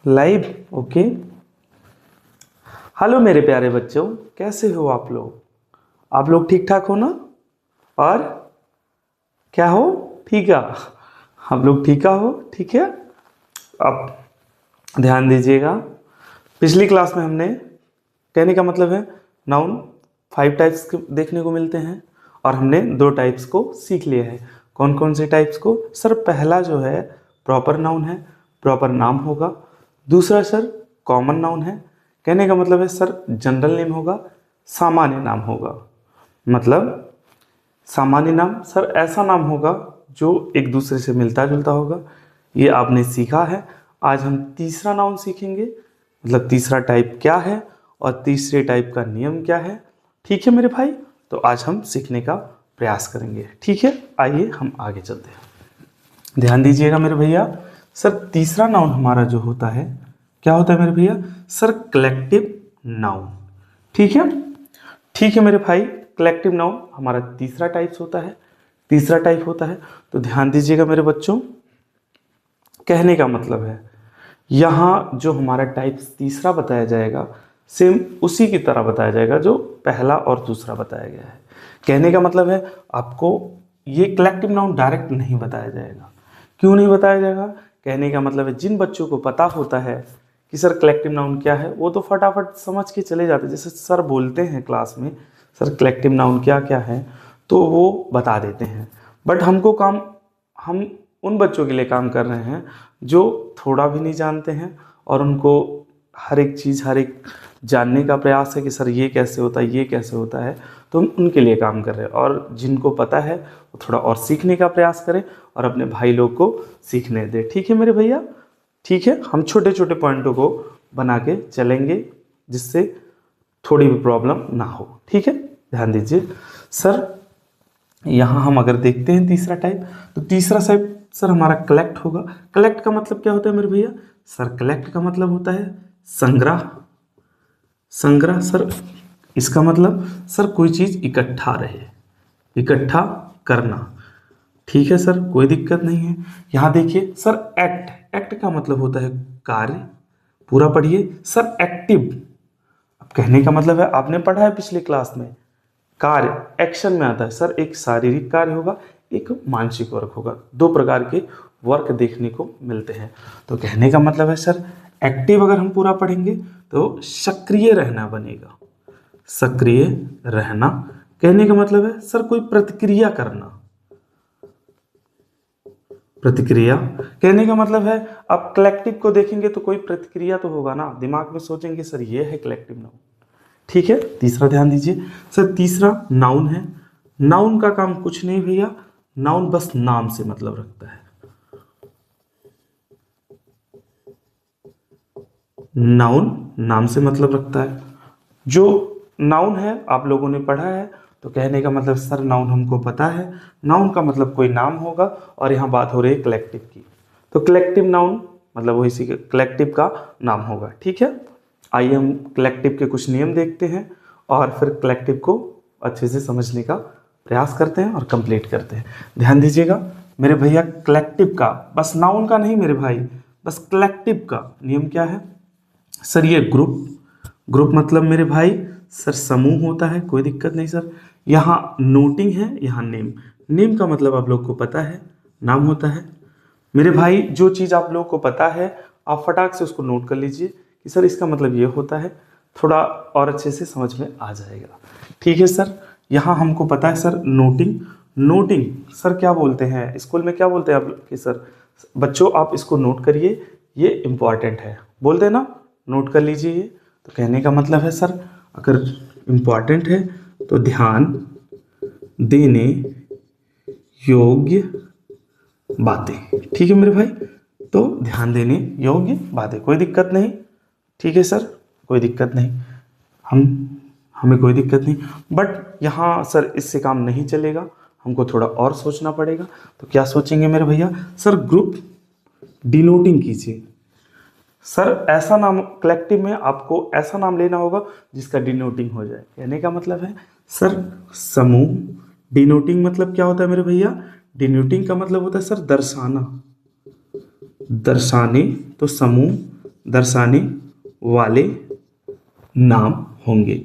Live. Okay. Hello मेरे प्यारे बच्चों, कैसे हो आप लोग? आप लोग ठीक ठाक हो ना? और क्या हो? ठीक है, हम लोग ठीक हो। ठीक है, अब ध्यान दीजिएगा। पिछली क्लास में हमने, कहने का मतलब है, नाउन 5 टाइप्स के देखने को मिलते हैं और हमने 2 टाइप्स को सीख लिया है। कौन कौन से टाइप्स को? सर पहला जो है प्रॉपर नाउन है, प्रॉपर नाम होगा। दूसरा सर कॉमन नाउन है, कहने का मतलब है सर जनरल नेम होगा, सामान्य नाम होगा। मतलब सामान्य नाम सर ऐसा नाम होगा जो एक दूसरे से मिलता जुलता होगा। ये आपने सीखा है। आज हम तीसरा नाउन सीखेंगे, मतलब तीसरा टाइप क्या है और तीसरे टाइप का नियम क्या है। ठीक है मेरे भाई, तो आज हम सीखने का प्रयास करेंगे। ठीक है, आइए हम आगे चलते हैं। ध्यान दीजिएगा मेरे भैया। सर तीसरा नाउन हमारा जो होता है, क्या होता है मेरे भैया? Sir collective noun. ठीक है, ठीक है मेरे भाई। कलेक्टिव नाउन हमारा तीसरा टाइप्स होता है, तीसरा टाइप होता है। तो ध्यान दीजिएगा मेरे बच्चों, कहने का मतलब है यहाँ जो हमारा टाइप तीसरा बताया जाएगा, सेम उसी की तरह बताया जाएगा जो पहला और दूसरा बताया गया है। कहने का मतलब है आपको ये कलेक्टिव नाउन डायरेक्ट नहीं बताया जाएगा। क्यों नहीं बताया जाएगा? कहने का मतलब है जिन बच्चों को पता होता है कि सर कलेक्टिव नाउन क्या है, वो तो फटाफट समझ के चले जाते हैं। जैसे सर बोलते हैं क्लास में, सर कलेक्टिव नाउन क्या क्या है, तो वो बता देते हैं। बट हमको काम, हम उन बच्चों के लिए काम कर रहे हैं जो थोड़ा भी नहीं जानते हैं और उनको हर एक चीज़, हर एक जानने का प्रयास है कि सर ये कैसे होता है, ये कैसे होता है। तो हम उनके लिए काम कर रहे हैं। और जिनको पता है वो थोड़ा और सीखने का प्रयास करें और अपने भाई लोग को सीखने दें। ठीक है मेरे भैया? ठीक है, हम छोटे छोटे पॉइंटों को बना के चलेंगे जिससे थोड़ी भी प्रॉब्लम ना हो। ठीक है, ध्यान दीजिए। सर यहाँ हम अगर देखते हैं तीसरा टाइप, तो तीसरा टाइप सर हमारा कलेक्ट होगा। कलेक्ट का मतलब क्या होता है मेरे भैया? सर कलेक्ट का मतलब होता है संग्रह। संग्रह सर, इसका मतलब सर कोई चीज़ इकट्ठा रहे, इकट्ठा करना। ठीक है सर, कोई दिक्कत नहीं है। यहाँ देखिए सर एक्ट, एक्ट का मतलब होता है कार्य। पूरा पढ़िए सर। एक्टिव, अब कहने का मतलब है आपने पढ़ा है पिछले क्लास में, कार्य एक्शन में आता है सर। एक शारीरिक कार्य होगा, एक मानसिक वर्क होगा। 2 प्रकार के वर्क देखने को मिलते हैं। तो कहने का मतलब है सर एक्टिव अगर हम पूरा पढ़ेंगे तो सक्रिय रहना बनेगा। सक्रिय रहना कहने का मतलब है सर कोई प्रतिक्रिया करना। प्रतिक्रिया कहने का मतलब है, आप कलेक्टिव को देखेंगे तो कोई प्रतिक्रिया तो होगा ना, दिमाग में सोचेंगे सर ये है कलेक्टिव नाउन। ठीक है, तीसरा ध्यान दीजिए। सर तीसरा नाउन है। नाउन का काम कुछ नहीं भैया, नाउन बस नाम से मतलब रखता है। नाउन नाम से मतलब रखता है। जो नाउन है आप लोगों ने पढ़ा है, तो कहने का मतलब सर नाउन हमको पता है। नाउन का मतलब कोई नाम होगा और यहाँ बात हो रही है कलेक्टिव की, तो कलेक्टिव नाउन मतलब वो इसी कलेक्टिव का नाम होगा। ठीक है, आइए हम कलेक्टिव के कुछ नियम देखते हैं और फिर कलेक्टिव को अच्छे से समझने का प्रयास करते हैं और कंप्लीट करते हैं। ध्यान दीजिएगा मेरे भैया, कलेक्टिव का, बस नाउन का नहीं मेरे भाई, बस कलेक्टिव का नियम क्या है? सर ये ग्रुप, ग्रुप मतलब मेरे भाई सर समूह होता है, कोई दिक्कत नहीं सर। यहाँ नोटिंग है, यहाँ नेम, नेम का मतलब आप लोग को पता है, नाम होता है। मेरे भाई जो चीज़ आप लोगों को पता है आप फटाक से उसको नोट कर लीजिए कि सर इसका मतलब ये होता है, थोड़ा और अच्छे से समझ में आ जाएगा। ठीक है सर, यहाँ हमको पता है सर नोटिंग। नोटिंग सर क्या बोलते हैं, स्कूल में क्या बोलते हैं आप कि सर, बच्चों आप इसको नोट करिए, ये इम्पॉर्टेंट है, बोलते हैं ना, नोट कर लीजिए ये। तो कहने का मतलब है सर अगर इम्पॉर्टेंट है तो ध्यान देने योग्य बातें। ठीक है मेरे भाई, तो ध्यान देने योग्य बातें, कोई दिक्कत नहीं। ठीक है सर, कोई दिक्कत नहीं, हमें कोई दिक्कत नहीं। बट यहाँ सर इससे काम नहीं चलेगा, हमको थोड़ा और सोचना पड़ेगा। तो क्या सोचेंगे मेरे भैया? सर ग्रुप डिनोटिंग कीजिए। सर ऐसा नाम, कलेक्टिव में आपको ऐसा नाम लेना होगा जिसका डिनोटिंग हो जाए। कहने का मतलब है सर समूह। डिनोटिंग मतलब क्या होता है मेरे भैया? डिनोटिंग का मतलब होता है सर दर्शाना, दर्शाने। तो समूह दर्शाने वाले नाम होंगे।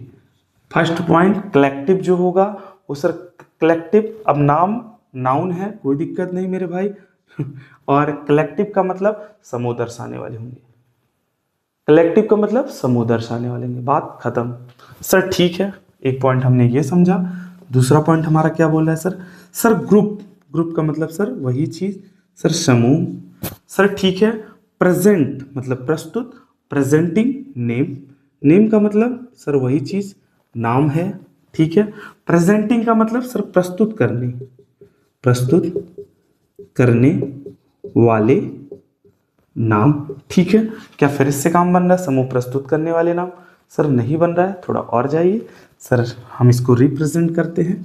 फर्स्ट पॉइंट कलेक्टिव जो होगा वो सर कलेक्टिव, अब नाम नाउन है कोई दिक्कत नहीं मेरे भाई और कलेक्टिव का मतलब समूह दर्शाने वाले होंगे। कलेक्टिव का मतलब समूह दर्शाने वाले होंगे, बात खत्म। सर ठीक है, एक पॉइंट हमने ये समझा। दूसरा पॉइंट हमारा क्या बोल रहा है सर? सर ग्रुप, ग्रुप का मतलब सर वही चीज, सर समूह। सर ठीक है, प्रेजेंट मतलब प्रस्तुत, प्रेजेंटिंग नेम, नेम का मतलब सर वही चीज नाम है, ठीक है। प्रेजेंटिंग का मतलब सर प्रस्तुत करने, प्रस्तुत करने वाले नाम, ठीक है। क्या फिर इससे काम बन रहा है? समूह प्रस्तुत करने वाले नाम सर नहीं बन रहा है, थोड़ा और जाइए सर। हम इसको रिप्रेजेंट करते हैं।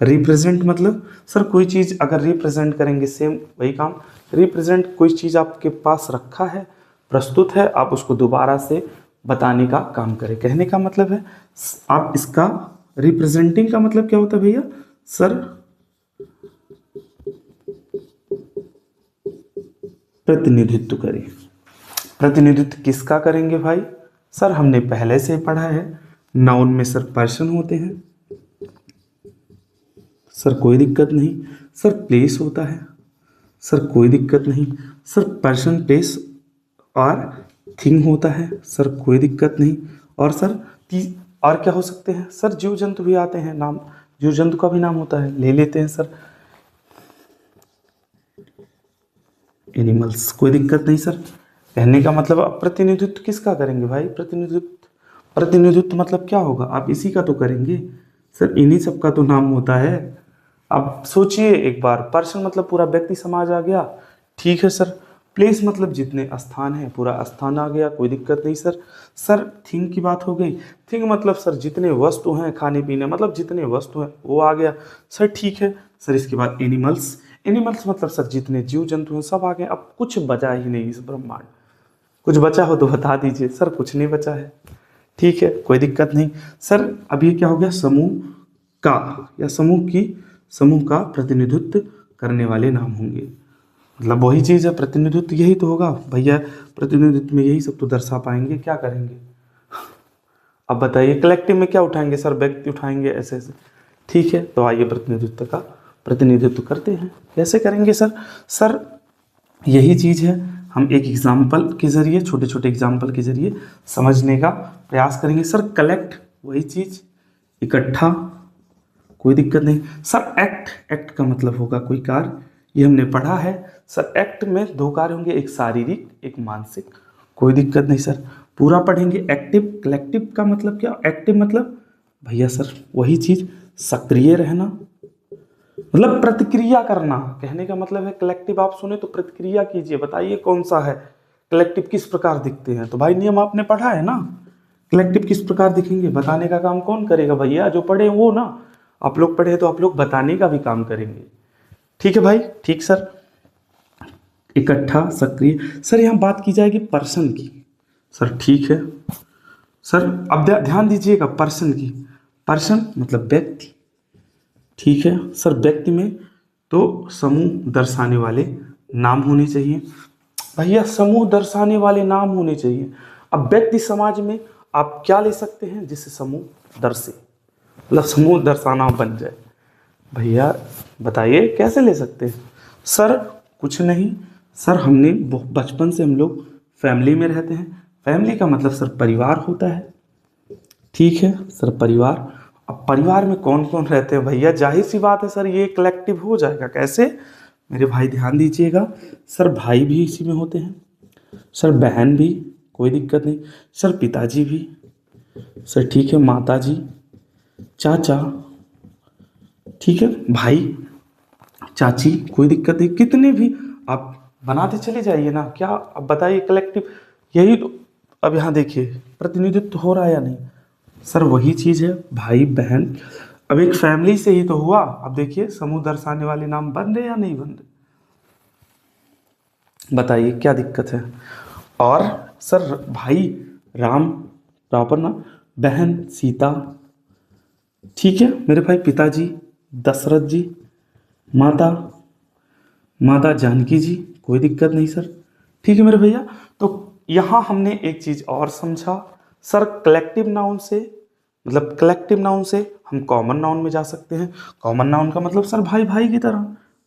रिप्रेजेंट मतलब सर कोई चीज़ अगर रिप्रेजेंट करेंगे, सेम वही काम। रिप्रेजेंट कोई चीज़ आपके पास रखा है, प्रस्तुत है, आप उसको दोबारा से बताने का काम करें, कहने का मतलब है आप इसका। रिप्रेजेंटिंग का मतलब क्या होता है भैया? सर प्रतिनिधित्व करें। प्रतिनिधित्व किसका करेंगे भाई? सर हमने पहले से पढ़ा है, नाउन में सर पर्सन होते हैं, सर कोई दिक्कत नहीं। सर प्लेस होता है, सर कोई दिक्कत नहीं। सर पर्सन प्लेस और थिंग होता है, सर कोई दिक्कत नहीं। और सर और क्या हो सकते हैं सर? जीव जंतु भी आते हैं, नाम जीव जंतु का भी नाम होता है, ले लेते हैं सर एनिमल्स, कोई दिक्कत नहीं सर। कहने का मतलब आप प्रतिनिधित्व किसका करेंगे भाई? प्रतिनिधित्व, प्रतिनिधित्व मतलब क्या होगा? आप इसी का तो करेंगे सर, इन्हीं सब का तो नाम होता है। अब सोचिए एक बार, पर्सन मतलब पूरा व्यक्ति समाज आ गया, ठीक है सर। प्लेस मतलब जितने स्थान है पूरा स्थान आ गया, कोई दिक्कत नहीं सर। सर थिंग की बात हो गई, थिंग मतलब सर जितने वस्तु हैं खाने पीने, मतलब जितने वस्तु हैं वो आ गया सर, ठीक है सर। इसके बाद एनिमल्स, एनिमल्स मतलब सर जितने जीव जंतु हैं सब आ गए। अब कुछ बचा ही नहीं इस ब्रह्मांड, कुछ बचा हो तो बता दीजिए सर। कुछ नहीं बचा है, ठीक है कोई दिक्कत नहीं सर। अब ये क्या हो गया? समूह का या समूह की, समूह का प्रतिनिधित्व करने वाले नाम होंगे। मतलब वही चीज़ है, प्रतिनिधित्व यही तो होगा भैया। प्रतिनिधित्व में यही सब तो दर्शा पाएंगे, क्या करेंगे? अब बताइए कलेक्टिव में क्या उठाएंगे सर? व्यक्ति उठाएंगे ऐसे ऐसे, ठीक है। तो आइए प्रतिनिधित्व का प्रतिनिधित्व करते हैं। कैसे करेंगे सर? सर यही चीज़ है, हम एक एग्जाम्पल के जरिए, छोटे छोटे एग्जाम्पल के जरिए समझने का प्रयास करेंगे। सर कलेक्ट वही चीज़, इकट्ठा, कोई दिक्कत नहीं सर। एक्ट, एक्ट का मतलब होगा कोई कार्य, ये हमने पढ़ा है सर। एक्ट में दो कार्य होंगे, एक शारीरिक एक मानसिक, कोई दिक्कत नहीं सर। पूरा पढ़ेंगे। एक्टिव, कलेक्टिव का मतलब क्या? एक्टिव मतलब भैया सर वही चीज़, सक्रिय रहना, मतलब प्रतिक्रिया करना, कहने का मतलब है। कलेक्टिव आप सुने तो प्रतिक्रिया कीजिए, बताइए कौन सा है कलेक्टिव, किस प्रकार दिखते हैं? तो भाई नियम आपने पढ़ा है ना, कलेक्टिव किस प्रकार दिखेंगे, बताने का काम कौन करेगा भैया? जो पढ़े वो ना, आप लोग पढ़े तो आप लोग बताने का भी काम करेंगे, ठीक है भाई? ठीक सर। इकट्ठा, सक्रिय। सर यहाँ बात की जाएगी पर्सन की, सर ठीक है सर। अब ध्यान दीजिएगा पर्सन की, पर्सन मतलब व्यक्ति, ठीक है सर। व्यक्ति में तो समूह दर्शाने वाले नाम होने चाहिए भैया, समूह दर्शाने वाले नाम होने चाहिए। अब व्यक्ति समाज में आप क्या ले सकते हैं जिससे समूह दर्शे, मतलब समूह दर्शाना बन जाए? भैया बताइए कैसे ले सकते हैं? सर कुछ नहीं सर, हमने बचपन से हम लोग फैमिली में रहते हैं। फैमिली का मतलब सर परिवार होता है, ठीक है सर परिवार। अब परिवार में कौन कौन रहते हैं भैया? जाहिर सी बात है सर ये कलेक्टिव हो जाएगा। कैसे मेरे भाई? ध्यान दीजिएगा सर, भाई भी इसी में होते हैं सर, बहन भी, कोई दिक्कत नहीं सर, पिताजी भी सर, ठीक है, माता जी, चाचा, ठीक है, भाई, चाची, कोई दिक्कत नहीं। कितने भी आप बनाते चले जाइए ना, क्या अब बताइए कलेक्टिव यही तो। अब यहाँ देखिए प्रतिनिधित्व हो रहा है या नहीं सर? वही चीज़ है, भाई बहन। अब एक फैमिली से ही तो हुआ। अब देखिए समूह दर्शाने वाले नाम बन रहे या नहीं बन रहे, बताइए क्या दिक्कत है? और सर भाई राम प्रॉपर ना, बहन सीता, ठीक है मेरे भाई, पिताजी दशरथ जी, माता माता जानकी जी, कोई दिक्कत नहीं सर, ठीक है मेरे भैया। तो यहाँ हमने एक चीज और समझा सर, कलेक्टिव नाउन से मतलब कलेक्टिव नाउन से हम कॉमन नाउन में जा सकते हैं। कॉमन नाउन का मतलब सर भाई भाई की तरह,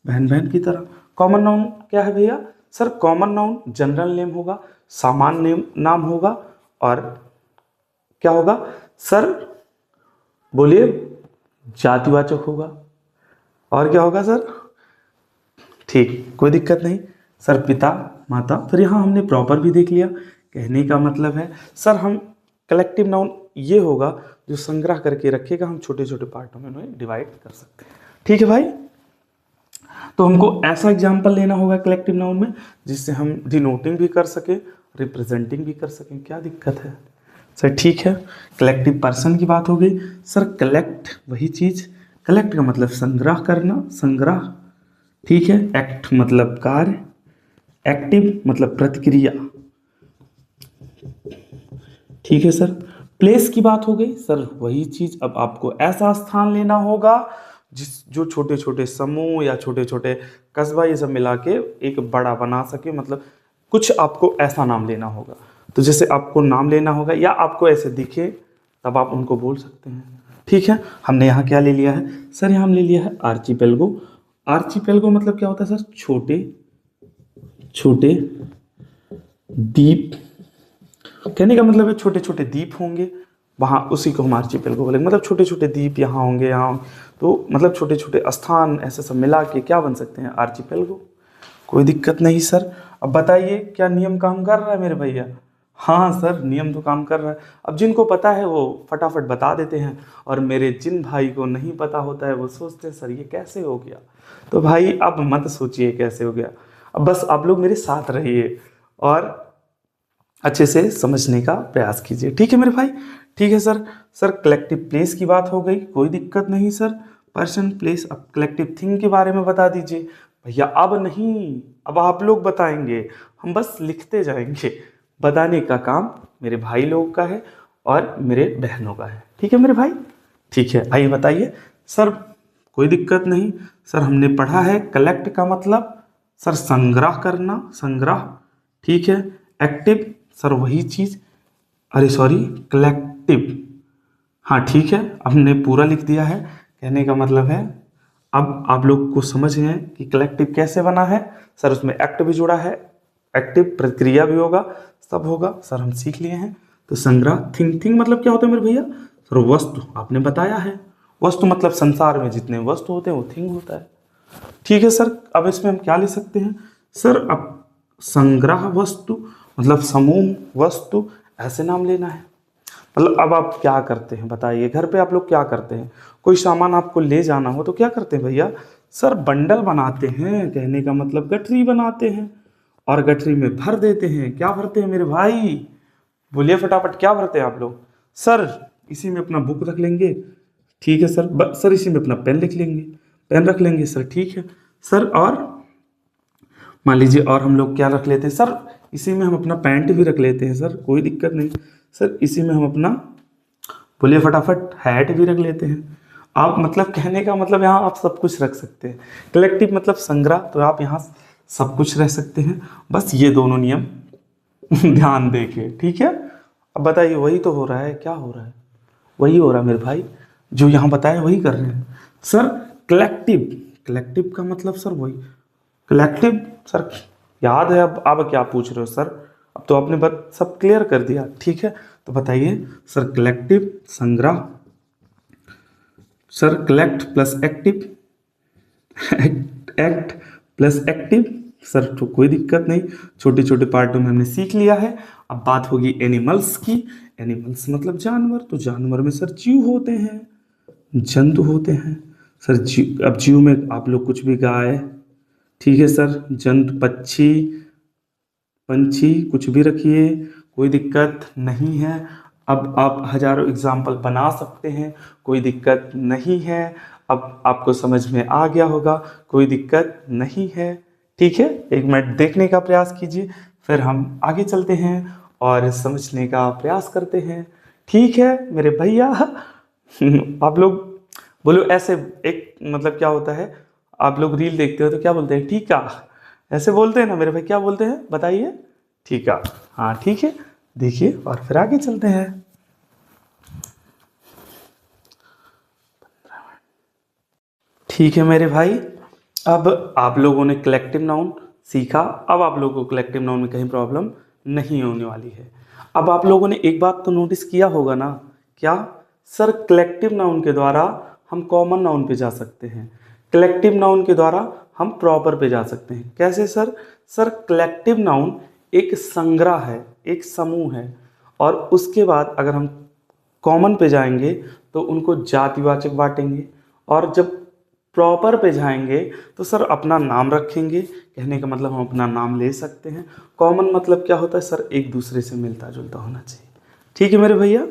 बहन बहन की तरह। कॉमन नाउन क्या है भैया? Sir common noun general name होगा, सामान्य नाम होगा, और क्या होगा सर? बोलिए, जातिवाचक होगा। और क्या होगा सर? ठीक, कोई दिक्कत नहीं सर। पिता माता, फिर यहाँ हमने प्रॉपर भी देख लिया। कहने का मतलब है सर हम कलेक्टिव नाउन ये होगा जो संग्रह करके रखेगा, हम छोटे छोटे पार्टों में उन्हें डिवाइड कर सकते हैं। ठीक है भाई, तो हमको ऐसा एग्जाम्पल लेना होगा कलेक्टिव नाउन में जिससे हम डिनोटिंग भी कर सकें, रिप्रेजेंटिंग भी कर सकें। क्या दिक्कत है सर? ठीक है, कलेक्टिव पर्सन की बात हो गई। सर कलेक्ट वही चीज, कलेक्ट का मतलब संग्रह करना, संग्रह। ठीक है, एक्ट मतलब कार्य, एक्टिव मतलब प्रतिक्रिया। ठीक है सर। प्लेस की बात हो गई सर, वही चीज। अब आपको ऐसा स्थान लेना होगा जो छोटे छोटे समूह या छोटे छोटे कस्बा ये सब मिला के एक बड़ा बना सके, मतलब कुछ आपको ऐसा नाम लेना होगा। तो जैसे आपको नाम लेना होगा या आपको ऐसे दिखे तब आप उनको बोल सकते हैं। ठीक है, हमने यहाँ क्या ले लिया है सर? यहाँ हम ले लिया है आर्चिपेलगो। आर्चिपेलगो मतलब क्या होता है सर? छोटे छोटे द्वीप। कहने का मतलब है छोटे छोटे द्वीप होंगे वहाँ, उसी को हम आर्चिपेलगो बोलेंगे। मतलब छोटे छोटे द्वीप यहाँ होंगे, यहाँ तो मतलब छोटे छोटे स्थान ऐसे सब मिला के क्या बन सकते हैं? आर्चिपेलगो। कोई दिक्कत नहीं सर। अब बताइए क्या नियम काम कर रहा है मेरे भैया? हाँ सर, नियम तो काम कर रहा है। अब जिनको पता है वो फटाफट बता देते हैं, और मेरे जिन भाई को नहीं पता होता है वो सोचते हैं सर ये कैसे हो गया। तो भाई अब मत सोचिए कैसे हो गया, अब बस आप लोग मेरे साथ रहिए और अच्छे से समझने का प्रयास कीजिए। ठीक है मेरे भाई? ठीक है सर। सर कलेक्टिव प्लेस की बात हो गई, कोई दिक्कत नहीं सर। Person, place. अब कलेक्टिव थिंग के बारे में बता दीजिए भैया। अब नहीं, अब आप लोग बताएंगे, हम बस लिखते जाएंगे। बताने का काम मेरे भाई लोगों का है और मेरे बहनों का है। ठीक है मेरे भाई? ठीक है, आइए बताइए सर। कोई दिक्कत नहीं सर, हमने पढ़ा है कलेक्ट का मतलब सर संग्रह करना, संग्रह। ठीक है, एक्टिव सर वही चीज, अरे सॉरी कलेक्टिव। हाँ ठीक है, हमने पूरा लिख दिया है। कहने का मतलब है अब आप लोग को समझ गए कि कलेक्टिव कैसे बना है। सर उसमें एक्ट भी जुड़ा है, एक्टिव प्रक्रिया भी होगा, सब होगा सर, हम सीख लिए हैं। तो संग्रह, थिंग। थिंग मतलब क्या होता है मेरे भैया? सर वस्तु, आपने बताया है। वस्तु मतलब संसार में जितने वस्तु होते हैं वो थिंग होता है। ठीक है सर। अब इसमें हम क्या ले सकते हैं सर? अब संग्रह वस्तु मतलब समूह वस्तु, ऐसे नाम लेना है। मतलब अब आप क्या करते हैं बताइए? घर पे आप लोग क्या करते हैं? कोई सामान आपको ले जाना हो तो क्या करते हैं भैया? सर बंडल बनाते हैं। कहने का मतलब गठरी बनाते हैं और गठरी में भर देते हैं। क्या भरते हैं मेरे भाई? बोलिए फटाफट, क्या भरते हैं आप लोग? सर इसी में अपना बुक रख लेंगे। ठीक है सर। सर इसी में अपना पेन लिख लेंगे, पेन रख लेंगे सर। ठीक है सर। और मान लीजिए और हम लोग क्या रख लेते हैं सर? इसी में हम अपना पैंट भी रख लेते हैं सर, कोई दिक्कत नहीं सर। इसी में हम अपना, बोलिए फटाफट, हैट भी रख लेते हैं। आप मतलब कहने का मतलब यहाँ आप सब कुछ रख सकते हैं। कलेक्टिव मतलब संग्रह, तो आप यहाँ सब कुछ रह सकते हैं। बस ये दोनों नियम ध्यान देके। ठीक है, अब बताइए वही तो हो रहा है, क्या हो रहा है? वही हो रहा है मेरे भाई, जो यहाँ बताया वही कर रहे हैं सर। कलेक्टिव, कलेक्टिव का मतलब सर वही कलेक्टिव। सर याद है? अब क्या पूछ रहे हो सर? अब तो आपने सब क्लियर कर दिया। ठीक है, तो बताइए सर कलेक्टिव संग्रह, sir collect plus active, act plus active sir, तो कोई दिक्कत नहीं, छोटे छोटे पार्टों में हमने सीख लिया है। अब बात होगी एनिमल्स की। एनिमल्स मतलब जानवर, तो जानवर में सर जीव होते हैं, जंतु होते हैं सर। जीव, अब जीव में आप लोग कुछ भी, गाय, ठीक है सर, जंतु, पक्षी, पंछी, कुछ भी रखिए, कोई दिक्कत नहीं है। अब आप हजारों एग्जाम्पल बना सकते हैं, कोई दिक्कत नहीं है। अब आपको समझ में आ गया होगा, कोई दिक्कत नहीं है। ठीक है, एक मिनट देखने का प्रयास कीजिए, फिर हम आगे चलते हैं और समझने का प्रयास करते हैं। ठीक है मेरे भैया। आप लोग बोलो ऐसे, एक मतलब क्या होता है, आप लोग रील देखते हो तो क्या बोलते हैं? ठीक है, ऐसे बोलते हैं ना मेरे भाई? क्या बोलते हैं बताइए? ठीक है। हाँ ठीक है, देखिए और फिर आगे चलते हैं। ठीक है मेरे भाई, अब आप लोगों ने कलेक्टिव नाउन सीखा। अब आप लोगों को कलेक्टिव नाउन में कहीं प्रॉब्लम नहीं होने वाली है। अब आप लोगों ने एक बात तो नोटिस किया होगा ना, क्या सर कलेक्टिव नाउन के द्वारा हम कॉमन नाउन पे जा सकते हैं, कलेक्टिव नाउन के द्वारा हम प्रॉपर पे जा सकते हैं। कैसे सर? सर कलेक्टिव नाउन एक संग्रह है, एक समूह है, और उसके बाद अगर हम कॉमन पे जाएंगे तो उनको जातिवाचक बांटेंगे, और जब प्रॉपर पे जाएंगे तो सर अपना नाम रखेंगे। कहने का मतलब हम अपना नाम ले सकते हैं। कॉमन मतलब क्या होता है सर? एक दूसरे से मिलता जुलता होना चाहिए। ठीक है मेरे भैया,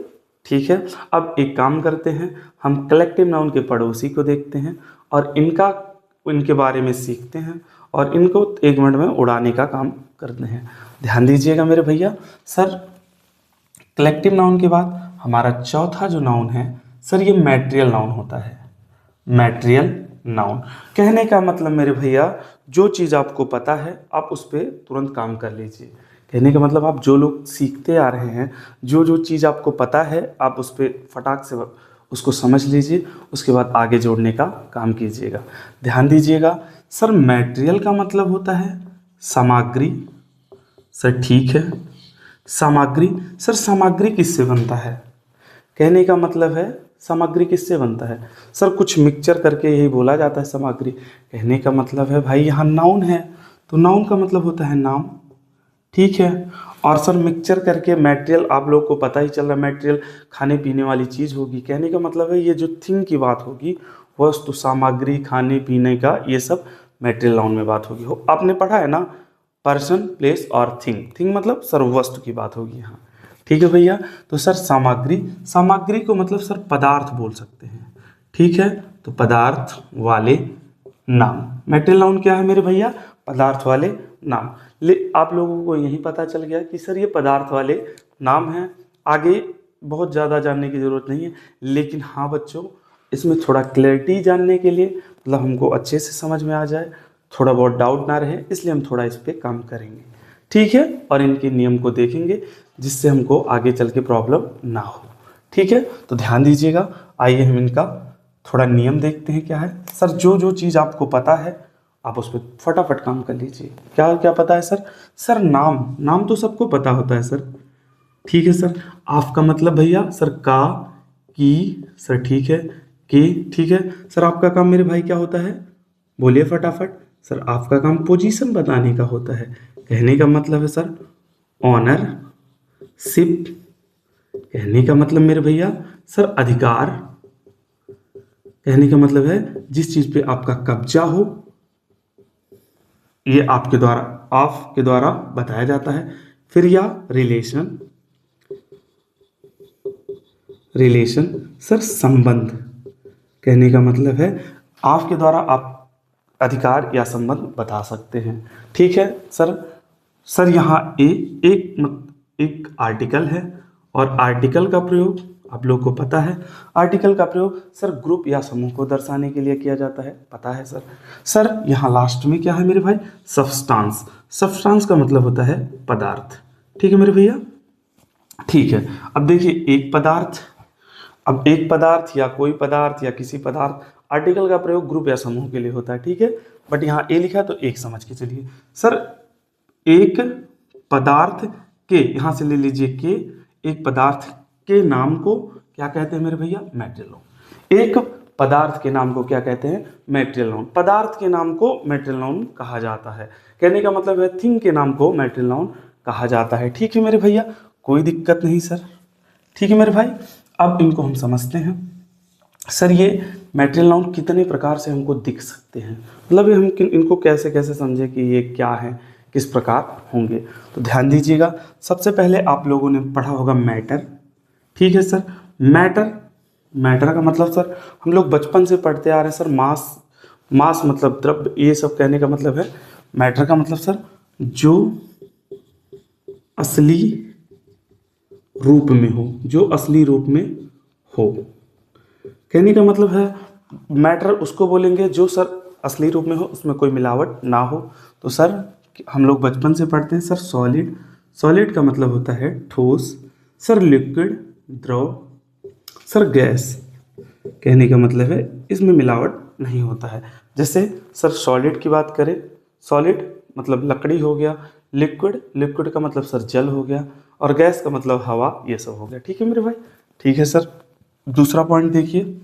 ठीक है। अब एक काम करते हैं, हम कलेक्टिव नाउन के पड़ोसी को देखते हैं और इनके बारे में सीखते हैं और इनको 1 मिनट में उड़ाने का काम करते हैं। ध्यान दीजिएगा मेरे भैया। सर कलेक्टिव नाउन के बाद हमारा चौथा जो नाउन है सर, ये मैटेरियल नाउन होता है। मैटेरियल नाउन कहने का मतलब मेरे भैया, जो चीज़ आपको पता है आप उस पर तुरंत काम कर लीजिए। कहने का मतलब आप जो लोग सीखते आ रहे हैं, जो जो चीज़ आपको पता है आप उस पर फटाक से उसको समझ लीजिए, उसके बाद आगे जोड़ने का काम कीजिएगा। ध्यान दीजिएगा। सर मैटेरियल का मतलब होता है सामग्री। सर ठीक है, सामग्री। सर सामग्री किससे बनता है? कहने का मतलब है सामग्री किससे बनता है? सर कुछ मिक्सचर करके यही बोला जाता है सामग्री। कहने का मतलब है भाई यहाँ नाउन है तो नाउन का मतलब होता है नाम। ठीक है। और सर मिक्सचर करके मटेरियल, आप लोग को पता ही चल रहा है मटेरियल खाने पीने वाली चीज़ होगी। कहने का मतलब है ये जो थिंग की बात होगी, वस्तु सामग्री खाने पीने का, ये सब मटेरियल नाउन में बात होगी। हो आपने पढ़ा है ना, पर्सन प्लेस और थिंग। थिंग मतलब सर वस्तु की बात होगी यहाँ। ठीक है भैया। तो सर सामग्री, सामग्री को मतलब सर पदार्थ बोल सकते हैं। ठीक है, तो पदार्थ वाले नाम। मेटेरियल नाउन क्या है मेरे भैया? पदार्थ वाले नाम। आप लोगों को यही पता चल गया कि सर ये पदार्थ वाले नाम हैं। आगे बहुत ज़्यादा जानने की ज़रूरत नहीं है, लेकिन हाँ बच्चों, इसमें थोड़ा क्लैरिटी जानने के लिए, मतलब हमको अच्छे से समझ में आ जाए, थोड़ा बहुत डाउट ना रहे, इसलिए हम थोड़ा इस पर काम करेंगे। ठीक है, और इनके नियम को देखेंगे जिससे हमको आगे चल के प्रॉब्लम ना हो। ठीक है, तो ध्यान दीजिएगा। आइए हम इनका थोड़ा नियम देखते हैं क्या है। सर जो जो चीज़ आपको पता है आप उस पर फटाफट काम कर लीजिए। क्या क्या पता है सर? सर नाम, नाम तो सबको पता होता है सर। ठीक है सर। आपका मतलब भैया सर का, की, सर ठीक है, के। ठीक है सर। आपका काम मेरे भाई क्या होता है? बोलिए फटाफट। सर आपका काम पोजीशन बताने का होता है। कहने का मतलब है सर ऑनर शिप। कहने का मतलब मेरे भैया सर अधिकार। कहने का मतलब है जिस चीज पे आपका कब्जा हो, ये आपके द्वारा बताया जाता है। फिर या रिलेशन, रिलेशन सर संबंध। कहने का मतलब है आपके द्वारा आप अधिकार या संबंध बता सकते हैं। ठीक है सर। सर यहाँ एक आर्टिकल है, और आर्टिकल का प्रयोग आप लोग को पता है। आर्टिकल का प्रयोग सर ग्रुप या समूह को दर्शाने के लिए किया जाता है, पता है सर। सर यहाँ लास्ट में क्या है मेरे भाई? सब्सटेंस। सब्सटेंस का मतलब होता है पदार्थ। ठीक है मेरे भैया। ठीक है, अब देखिए एक पदार्थ, अब एक पदार्थ या कोई पदार्थ या किसी पदार्थ, आर्टिकल का प्रयोग ग्रुप या समूह के लिए होता है। ठीक है, बट यहाँ ए लिखा है तो एक समझ के चलिए। सर एक पदार्थ के, यहाँ से ले लीजिए के, एक पदार्थ के नाम को क्या कहते हैं मेरे भैया? Material noun. एक पदार्थ के नाम को क्या कहते हैं? Material noun. पदार्थ के नाम को मैटेरियल नाउन कहा जाता है। कहने का मतलब है थिंग के नाम को मैटेरियल नाउन कहा जाता है। ठीक है मेरे भैया, कोई दिक्कत नहीं सर। ठीक है मेरे भाई, अब इनको हम समझते हैं। सर ये मैटेरियल नाउन कितने प्रकार से हमको दिख सकते हैं, मतलब ये हम इनको कैसे कैसे समझे कि ये क्या है, किस प्रकार होंगे। तो ध्यान दीजिएगा। सबसे पहले आप लोगों ने पढ़ा होगा मैटर। ठीक है सर। मैटर, मैटर का मतलब सर हम लोग बचपन से पढ़ते आ रहे हैं सर, मास। मास मतलब द्रव्य, ये सब कहने का मतलब है। मैटर का मतलब सर जो असली रूप में हो, जो असली रूप में हो। कहने का मतलब है मैटर उसको बोलेंगे जो सर असली रूप में हो, उसमें कोई मिलावट ना हो। तो सर हम लोग बचपन से पढ़ते हैं सर सॉलिड, सॉलिड का मतलब होता है ठोस। सर लिक्विड द्रव। सर गैस कहने का मतलब है इसमें मिलावट नहीं होता है। जैसे सर सॉलिड की बात करें, सॉलिड मतलब लकड़ी हो गया, लिक्विड, लिक्विड का मतलब सर जल हो गया, और गैस का मतलब हवा, ये सब हो गया। ठीक है मेरे भाई, ठीक है सर। दूसरा पॉइंट देखिए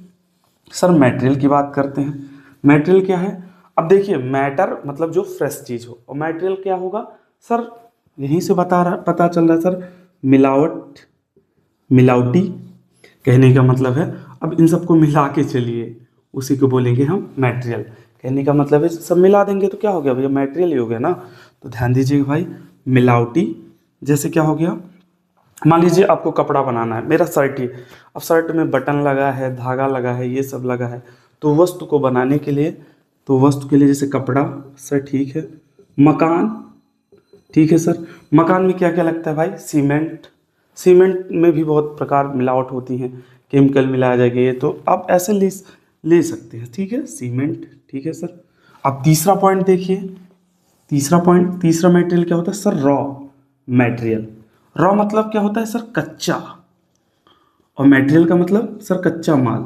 सर, मटेरियल की बात करते हैं। मटेरियल क्या है? अब देखिए मैटर मतलब जो फ्रेश चीज़ हो, और मटेरियल क्या होगा सर? यहीं से पता चल रहा है सर, मिलावट, मिलावटी कहने का मतलब है। अब इन सबको मिला के चलिए, उसी को बोलेंगे हम मटेरियल। कहने का मतलब है सब मिला देंगे तो क्या हो गया भैया, मटेरियल ही हो गया ना। तो ध्यान दीजिएगा भाई, मिलावटी जैसे क्या हो गया, मान लीजिए आपको कपड़ा बनाना है, मेरा शर्ट ही, अब शर्ट में बटन लगा है, धागा लगा है, ये सब लगा है, तो वस्तु को बनाने के लिए, तो वस्तु के लिए जैसे कपड़ा सर, ठीक है। मकान, ठीक है सर। मकान में क्या क्या लगता है भाई? सीमेंट, सीमेंट में भी बहुत प्रकार मिलावट होती है, केमिकल मिलाया जाएगा, ये तो आप ऐसे ले सकते हैं, ठीक है, सीमेंट, ठीक है सर। अब तीसरा पॉइंट देखिए, तीसरा पॉइंट, तीसरा मटेरियल क्या होता है सर? Raw material. रॉ मतलब क्या होता है सर? कच्चा, और मटेरियल का मतलब सर कच्चा माल।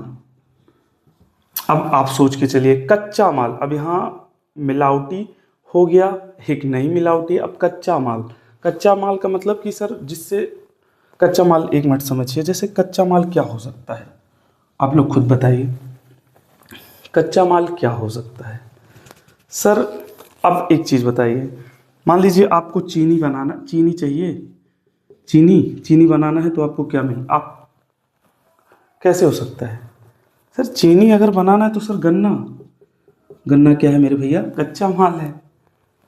अब आप सोच के चलिए, कच्चा माल, अब यहाँ मिलावटी हो गया, एक नहीं मिलावटी, अब कच्चा माल। कच्चा माल का मतलब कि सर जिससे, कच्चा माल, एक मिनट समझिए, जैसे कच्चा माल क्या हो सकता है, आप लोग खुद बताइए, कच्चा माल क्या हो सकता है सर? अब एक चीज़ बताइए, मान लीजिए आपको चीनी बनाना, चीनी चाहिए, चीनी, चीनी बनाना है, तो आपको क्या मिल, आप कैसे हो सकता है सर? चीनी अगर बनाना है तो सर गन्ना, गन्ना क्या है मेरे भैया? कच्चा माल है,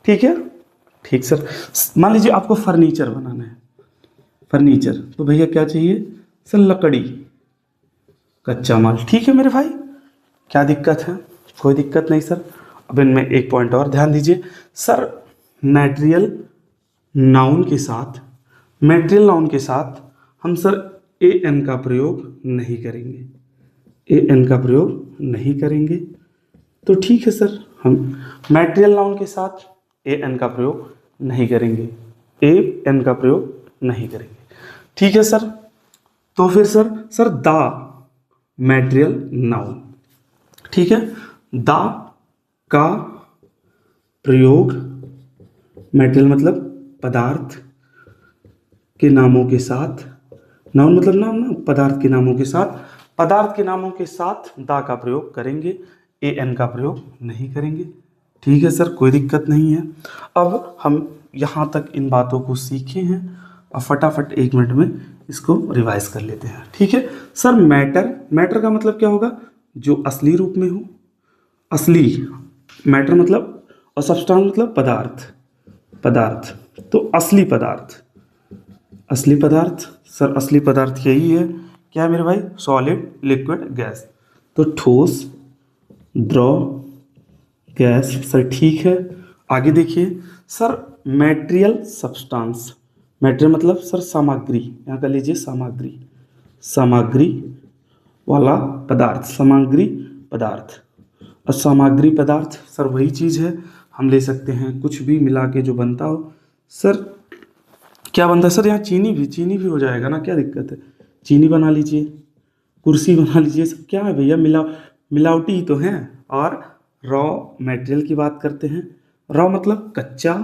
ठीक है, ठीक सर। मान लीजिए आपको फर्नीचर बनाना है, फर्नीचर, तो भैया क्या चाहिए सर? लकड़ी, कच्चा माल, ठीक है मेरे भाई, क्या दिक्कत है? कोई दिक्कत नहीं सर। अब इनमें एक पॉइंट और ध्यान दीजिए सर, मटेरियल नाउन के साथ, मटेरियल नाउन के साथ हम सर ए एन का प्रयोग नहीं करेंगे, ए एन का प्रयोग नहीं करेंगे, तो ठीक है सर, हम मटेरियल नाउन के साथ ए एन का प्रयोग नहीं करेंगे, ए एन का प्रयोग नहीं करेंगे, ठीक है सर। तो फिर सर दा मटेरियल नाउन, ठीक है, दा का प्रयोग, मटेरियल मतलब पदार्थ के नामों के साथ, नाउन मतलब नाम ना, पदार्थ के नामों के साथ, पदार्थ के नामों के साथ दा का प्रयोग करेंगे, ए एन का प्रयोग नहीं करेंगे, ठीक है सर, कोई दिक्कत नहीं है। अब हम यहाँ तक इन बातों को सीखे हैं, अब फटाफट एक मिनट में इसको रिवाइज कर लेते हैं, ठीक है सर। मैटर, मैटर का मतलब क्या होगा? जो असली रूप में हो, असली, मैटर मतलब, और सब्सटेंस मतलब पदार्थ, पदार्थ, तो असली पदार्थ, असली पदार्थ सर, असली पदार्थ यही है, क्या है मेरे भाई? Solid, liquid, gas. तो ठोस, द्रव, गैस सर, ठीक है। आगे देखिए सर, मटेरियल सब्सटेंस, मटेरियल मतलब सर सामग्री, यहाँ कर लीजिए सामग्री, सामग्री वाला पदार्थ, सामग्री पदार्थ, और सामग्री पदार्थ सर वही चीज़ है, हम ले सकते हैं कुछ भी मिला के जो बनता हो। सर क्या बनता है सर? यहाँ चीनी भी, चीनी भी हो जाएगा ना, क्या दिक्कत है? चीनी बना लीजिए, कुर्सी बना लीजिए, सब क्या है भैया, मिलावटी ही तो हैं। और रॉ मटेरियल की बात करते हैं, रॉ मतलब कच्चा,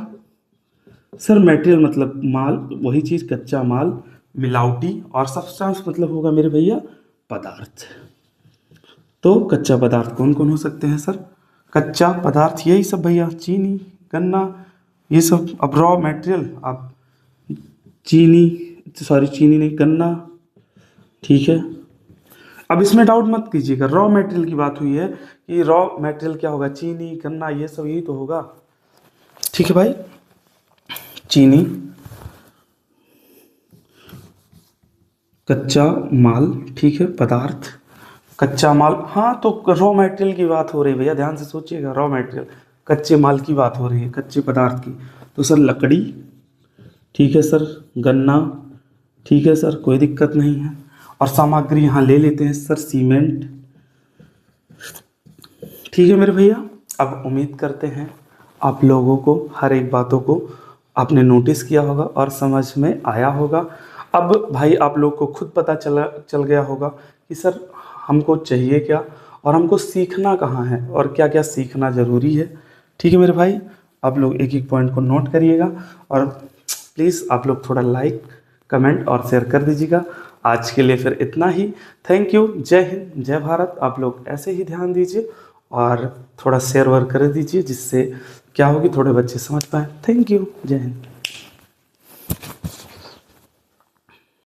सर मटेरियल मतलब माल, वही चीज़ कच्चा माल, मिलावटी, और सब्सटेंस मतलब होगा मेरे भैया पदार्थ। तो कच्चा पदार्थ कौन कौन हो सकते हैं सर? कच्चा पदार्थ यही सब भैया, चीनी, गन्ना, ये सब। अब रॉ मटेरियल आप चीनी, सॉरी चीनी नहीं, गन्ना, ठीक है। अब इसमें डाउट मत कीजिएगा, रॉ मटेरियल की बात हुई है कि रॉ मटेरियल क्या होगा? चीनी, गन्ना, ये सब यही तो होगा, ठीक है भाई। चीनी, कच्चा माल, ठीक है, पदार्थ, कच्चा माल, हाँ तो रॉ मटेरियल की बात हो रही है भैया, ध्यान से सोचिएगा, रॉ मटेरियल कच्चे माल की बात हो रही है, कच्चे पदार्थ की। तो सर लकड़ी, ठीक है सर, गन्ना, ठीक है सर, कोई दिक्कत नहीं है। और सामग्री यहाँ ले लेते हैं सर, सीमेंट, ठीक है मेरे भैया। अब उम्मीद करते हैं आप लोगों को हर एक बातों को आपने नोटिस किया होगा और समझ में आया होगा। अब भाई आप लोग को खुद पता चल गया होगा कि सर हमको चाहिए क्या और हमको सीखना कहाँ है और क्या क्या सीखना ज़रूरी है। ठीक है मेरे भाई, आप लोग एक एक पॉइंट को नोट करिएगा और प्लीज़ आप लोग थोड़ा लाइक कमेंट और शेयर कर दीजिएगा। आज के लिए फिर इतना ही। Thank you. जय हिंद, जय भारत। आप लोग ऐसे ही ध्यान दीजिए और थोड़ा शेयर वर्क कर दीजिए, जिससे क्या होगी थोड़े बच्चे समझ पाए। Thank you. जय हिंद।